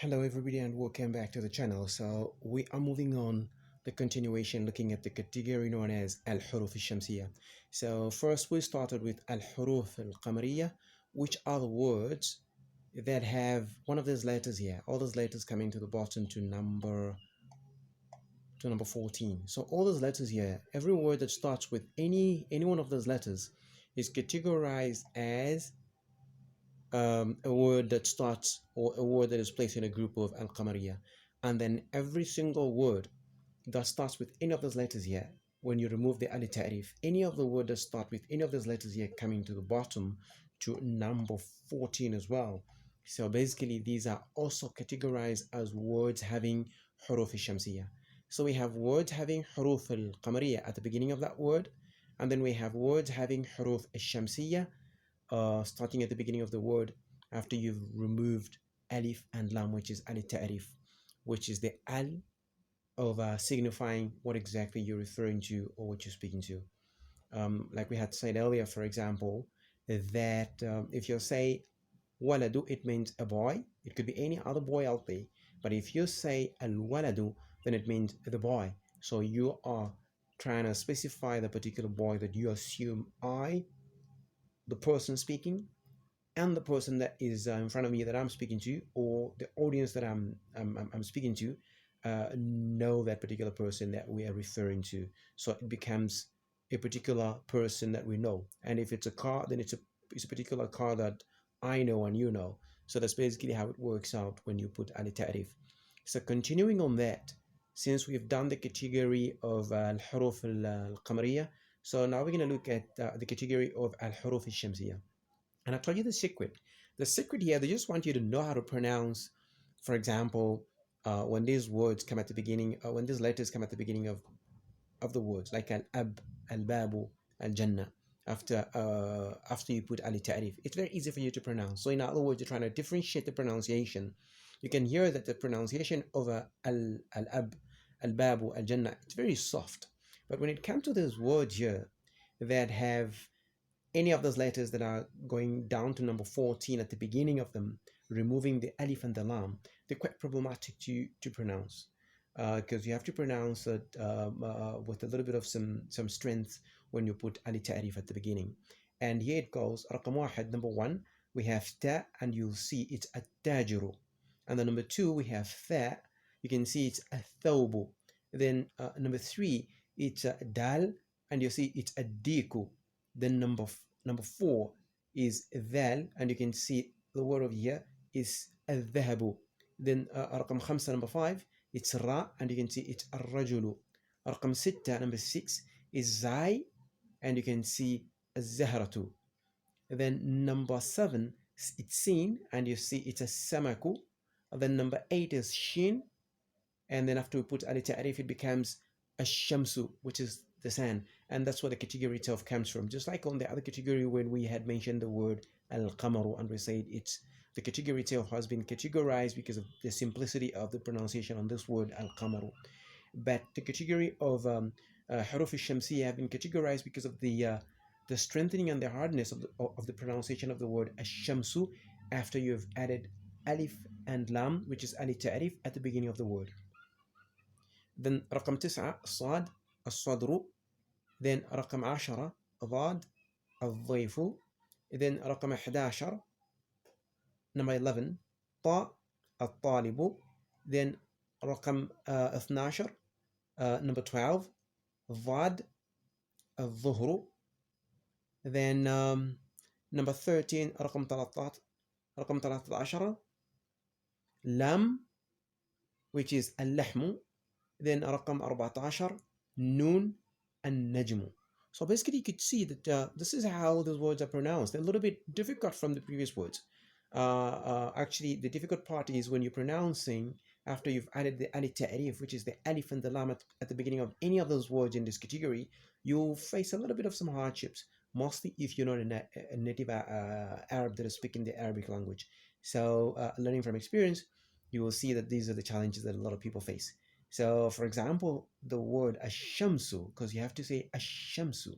Hello everybody and welcome back to the channel. So we are moving on the continuation looking at the category known as al-huruf al-shamsiyya. So first we started with al-huruf al-qamariyya, which are the words that have one of those letters here. All those letters coming to the bottom to number 14. So all those letters here, every word that starts with any one of those letters is categorized as a word that starts or a word that is placed in a group of al-qamariyya, and then every single word that starts with any of those letters here, when you remove the ali ta'rif, any of the word that start with any of those letters here coming to the bottom to number 14 as well. So basically these are also categorized as words having huruf al-shamsiyya. So we have words having huruf al-qamariyya at the beginning of that word, and then we have words having huruf al-shamsiyya starting at the beginning of the word after you've removed alif and lam, which is ali ta'rif, which is the al of signifying what exactly you're referring to or what you're speaking to. Like we had said earlier, for example, that if you say waladu, it means a boy. It could be any other boy out there. But if you say al waladu, then it means the boy. So you are trying to specify the particular boy that you assume the person speaking, and the person that is in front of me that I'm speaking to, or the audience that I'm speaking to, know that particular person that we are referring to. So it becomes a particular person that we know. And if it's a car, then it's a particular car that I know and you know. So that's basically how it works out when you put Ali Ta'rif. So continuing on that, since we've done the category of al-huruf al-qamariyya, so now we're going to look at the category of al-huruf al-shamsiyya. And I told you the secret. The secret here, they just want you to know how to pronounce, for example, when these words come at the beginning, when these letters come at the beginning of the words, like al-ab, al-babu, al-jannah, after you put ali ta'rif. It's very easy for you to pronounce. So in other words, you're trying to differentiate the pronunciation. You can hear that the pronunciation of al-ab, al-babu, al-jannah, it's very soft. But when it comes to those words here that have any of those letters that are going down to number 14 at the beginning of them, removing the alif and the lam, they're quite problematic to pronounce, because you have to pronounce it with a little bit of some strength when you put ali ta'rif at the beginning. And here it goes, رقم واحد, number one, we have ta, and you'll see it's التاجر. And then number two, we have tha, you can see it's الثوب. Then number three, it's dal, and you see it's الديك. Then number four is ذال, and you can see the word over here is الذهب. Then رقم خمسة, number five, it's را, and you can see it's الرجل. رقم ستة, number six, is زاي, and you can see الزهرة. Then number seven, it's seen, and you see it's a samaku. Then number eight is shin, and then after we put ali ta'rif, it becomes a shamsu, which is the sun. And that's where the category itself comes from. Just like on the other category when we had mentioned the word al-qamaru, and we said it's the category itself has been categorized because of the simplicity of the pronunciation on this word al-qamaru. But the category of huruf al-shamsiyya have been categorized because of the strengthening and the hardness of the pronunciation of the word ash-shamsu after you've added alif and lam, which is ali ta'rif, at the beginning of the word. Then رقم 9 الصاد الصدر. Then رقم 10 ضاد الضيف. Then رقم 11 number 11 طاء الطالب. Then رقم 12 number 12 ضاد الظهر. Then number 13 رقم 13 لام, which is اللحم. Then رقم 14 نون النجم. So basically you could see that this is how those words are pronounced. They're a little bit difficult from the previous words. Actually, the difficult part is when you're pronouncing after you've added the ali ta'rif, which is the alif and the lam at the beginning of any of those words in this category, you'll face a little bit of some hardships, mostly if you're not a native Arab that is speaking the Arabic language. So learning from experience, you will see that these are the challenges that a lot of people face. So, for example, the word ashamsu, because you have to say ashamsu,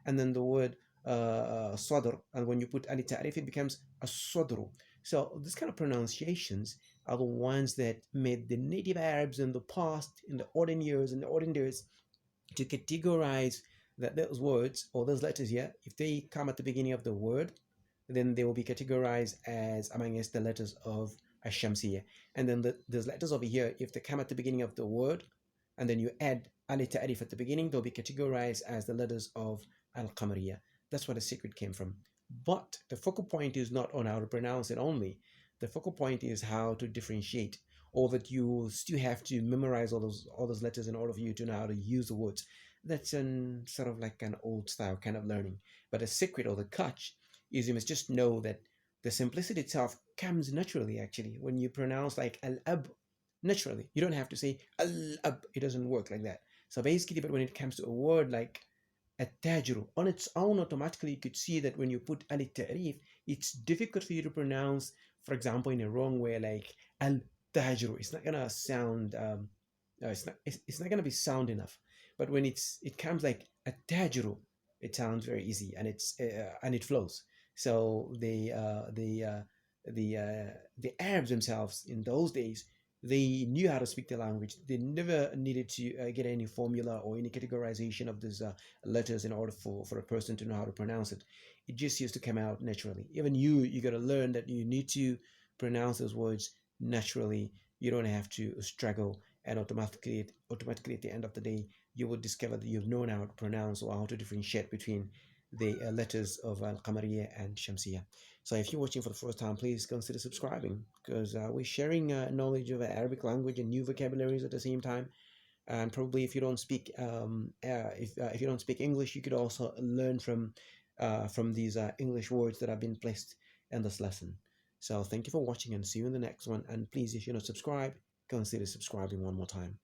and then the word sadr, and when you put ali ta'rif, it becomes as-sadru. So this kind of pronunciations are the ones that made the native Arabs in the past, in the olden years, to categorize that those words or those letters here, if they come at the beginning of the word, then they will be categorized as amongst the letters of Ashamsiya. And then those letters over here, if they come at the beginning of the word, and then you add alif to alif at the beginning, they'll be categorized as the letters of Al Qamariya. That's where the secret came from. But the focal point is not on how to pronounce it only. The focal point is how to differentiate, or that you still have to memorize all those letters in order for you to know how to use the words. That's an sort of like an old style kind of learning. But the secret or the catch is you must just know that the simplicity itself comes naturally. Actually, when you pronounce like al ab naturally, you don't have to say al ab. It doesn't work like that. So basically, but when it comes to a word like التاجر on its own, automatically you could see that when you put al ta'rif, it's difficult for you to pronounce, for example, in a wrong way, like al tajru. It's not gonna sound it's not gonna be sound enough. But when it comes like a tajru, it sounds very easy, and it flows. So the Arabs themselves in those days, they knew how to speak the language. They never needed to get any formula or any categorization of these letters in order for a person to know how to pronounce it. It just used to come out naturally. Even you got to learn that you need to pronounce those words naturally. You don't have to struggle, and automatically at the end of the day, you will discover that you've known how to pronounce or how to differentiate between the letters of Al-Qamariya and Shamsiya. So if you're watching for the first time, please consider subscribing, because we're sharing knowledge of Arabic language and new vocabularies at the same time. And probably if you don't speak if you don't speak English, you could also learn from these English words that have been placed in this lesson. So thank you for watching, and see you in the next one. And please, if you're not subscribed, consider subscribing one more time.